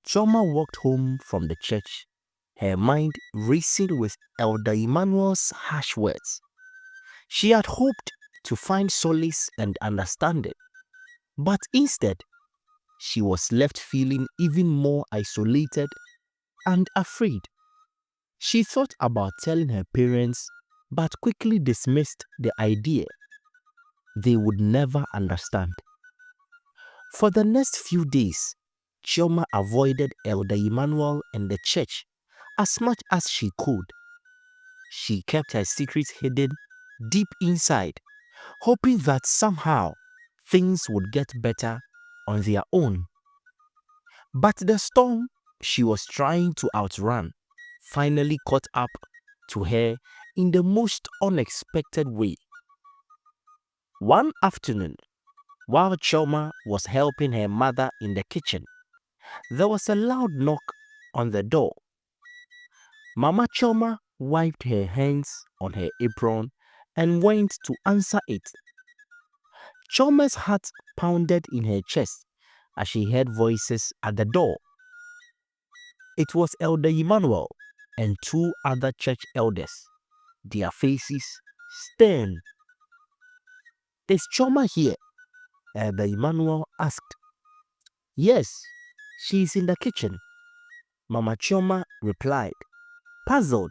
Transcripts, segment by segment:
Choma walked home from the church, her mind racing with Elder Emmanuel's harsh words. She had hoped to find solace and understanding, but instead, she was left feeling even more isolated and afraid. She thought about telling her parents, but quickly dismissed the idea. They would never understand. For the next few days, Chioma avoided Elder Emmanuel and the church as much as she could. She kept her secrets hidden deep inside, hoping that somehow things would get better on their own. But the storm she was trying to outrun finally caught up to her in the most unexpected way. One afternoon, while Choma was helping her mother in the kitchen, there was a loud knock on the door. Mama Choma wiped her hands on her apron and went to answer it. Choma's heart pounded in her chest as she heard voices at the door. It was Elder Emmanuel and two other church elders, their faces stern. "Is Choma here?" Elder Emmanuel asked. "Yes, she is in the kitchen," Mama Choma replied, puzzled.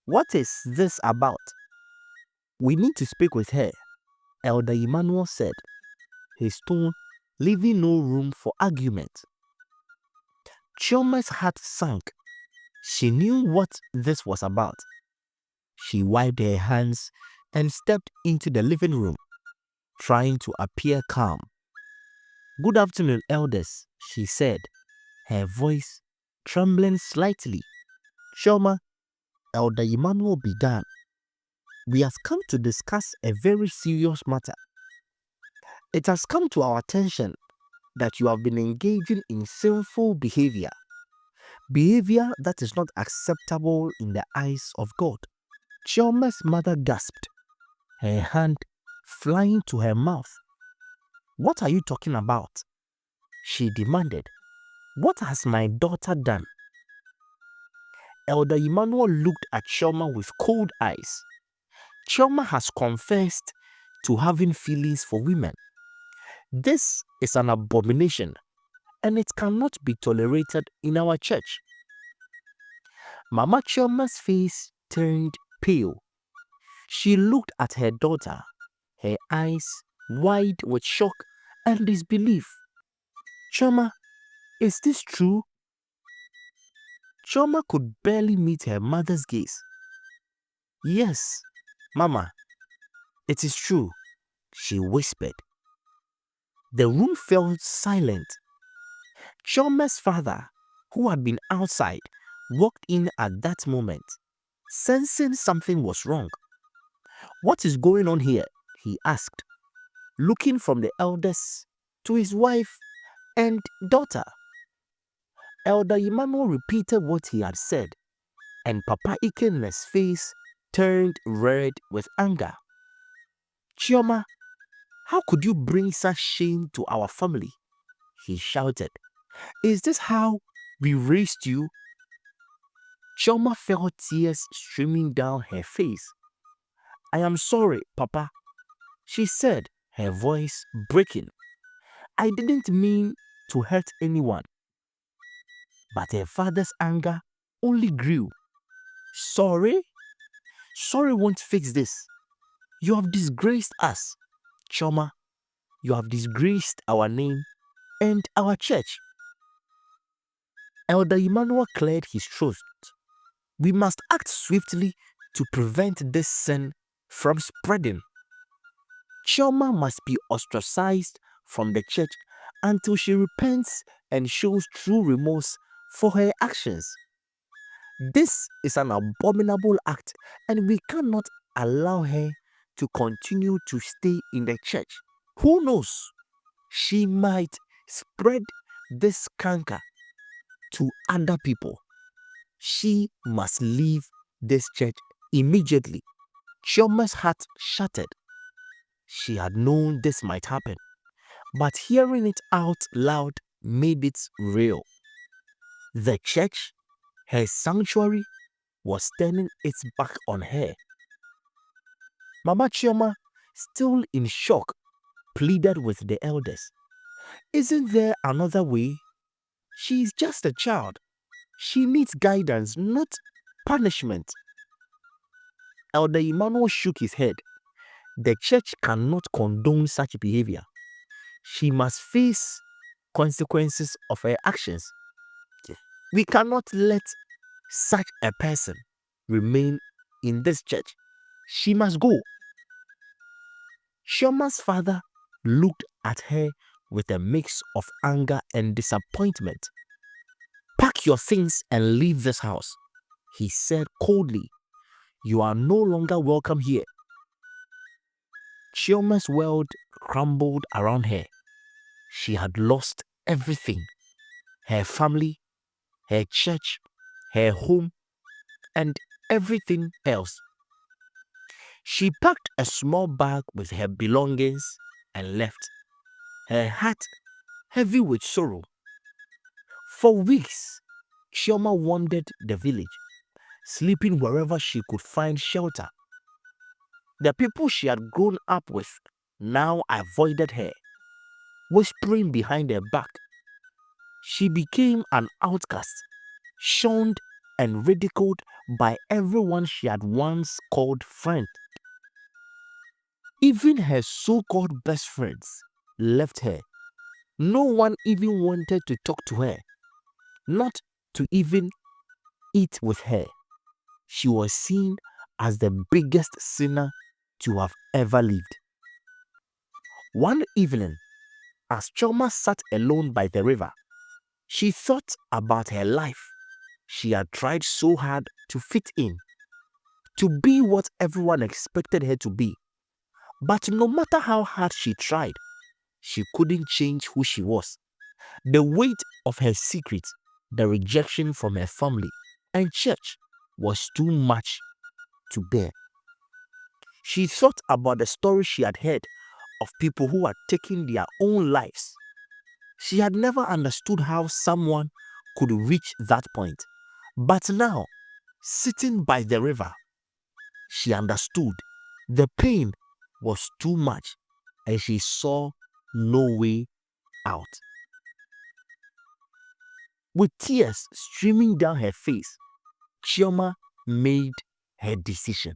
"What is this about?" "We need to speak with her," Elder Emmanuel said, his tone leaving no room for argument. Choma's heart sank. She knew what this was about. She wiped her hands and stepped into the living room, trying to appear calm. "Good afternoon, elders," she said, her voice trembling slightly. "Choma," Elder Emmanuel began, "we have come to discuss a very serious matter. It has come to our attention that you have been engaging in sinful behavior that is not acceptable in the eyes of God." Choma's mother gasped, her hand flying to her mouth. "What are you talking about?" she demanded. "What has my daughter done?" Elder Emmanuel looked at Choma with cold eyes. "Choma has confessed to having feelings for women. This is an abomination, and it cannot be tolerated in our church." Mama Choma's face turned pale. She looked at her daughter, her eyes wide with shock and disbelief. "Choma, is this true?" Choma could barely meet her mother's gaze. "Yes, Mama, it is true," she whispered. The room fell silent. Choma's father, who had been outside, walked in at that moment, sensing something was wrong. "What is going on here?" he asked, looking from the elders to his wife and daughter. Elder Emmanuel repeated what he had said, and Papa Ikenne's face turned red with anger. "Chioma, how could you bring such shame to our family?" he shouted. "Is this how we raised you?" Chioma felt tears streaming down her face. "I am sorry, Papa," she said, her voice breaking. "I didn't mean to hurt anyone." But her father's anger only grew. "Sorry? Sorry won't fix this. You have disgraced us. Choma, you have disgraced our name and our church." Elder Emmanuel cleared his throat. "We must act swiftly to prevent this sin from spreading. Choma must be ostracized from the church until she repents and shows true remorse for her actions. This is an abominable act, and we cannot allow her to continue to stay in the church. Who knows? She might spread this canker to other people. She must leave this church immediately." Choma's heart shattered. She had known this might happen, but hearing it out loud made it real. The church, her sanctuary, was turning its back on her. Mama Chioma, still in shock, pleaded with the elders. Isn't there another way? She is just a child. She needs guidance, not punishment. Elder Emmanuel shook his head. The church cannot condone such behavior. She must face consequences of her actions. We cannot let such a person remain in this church. She must go. Shioma's father looked at her with a mix of anger and disappointment. Pack your things and leave this house, he said coldly. You are no longer welcome here. Chioma's world crumbled around her. She had lost everything: her family, her church, her home, and everything else. She packed a small bag with her belongings and left, her heart heavy with sorrow. For weeks, Chioma wandered the village, sleeping wherever she could find shelter. The people she had grown up with now avoided her, whispering behind her back. She became an outcast, shunned and ridiculed by everyone she had once called friend. Even her so-called best friends left her. No one even wanted to talk to her, not to even eat with her. She was seen as the biggest sinner to have ever lived. One evening, as Choma sat alone by the river, she thought about her life. She had tried so hard to fit in, to be what everyone expected her to be. But no matter how hard she tried, she couldn't change who she was. The weight of her secret, the rejection from her family and church was too much to bear. She thought about the stories she had heard of people who had taken their own lives. She had never understood how someone could reach that point. But now, sitting by the river, she understood. The pain was too much and she saw no way out. With tears streaming down her face, Chioma made her decision.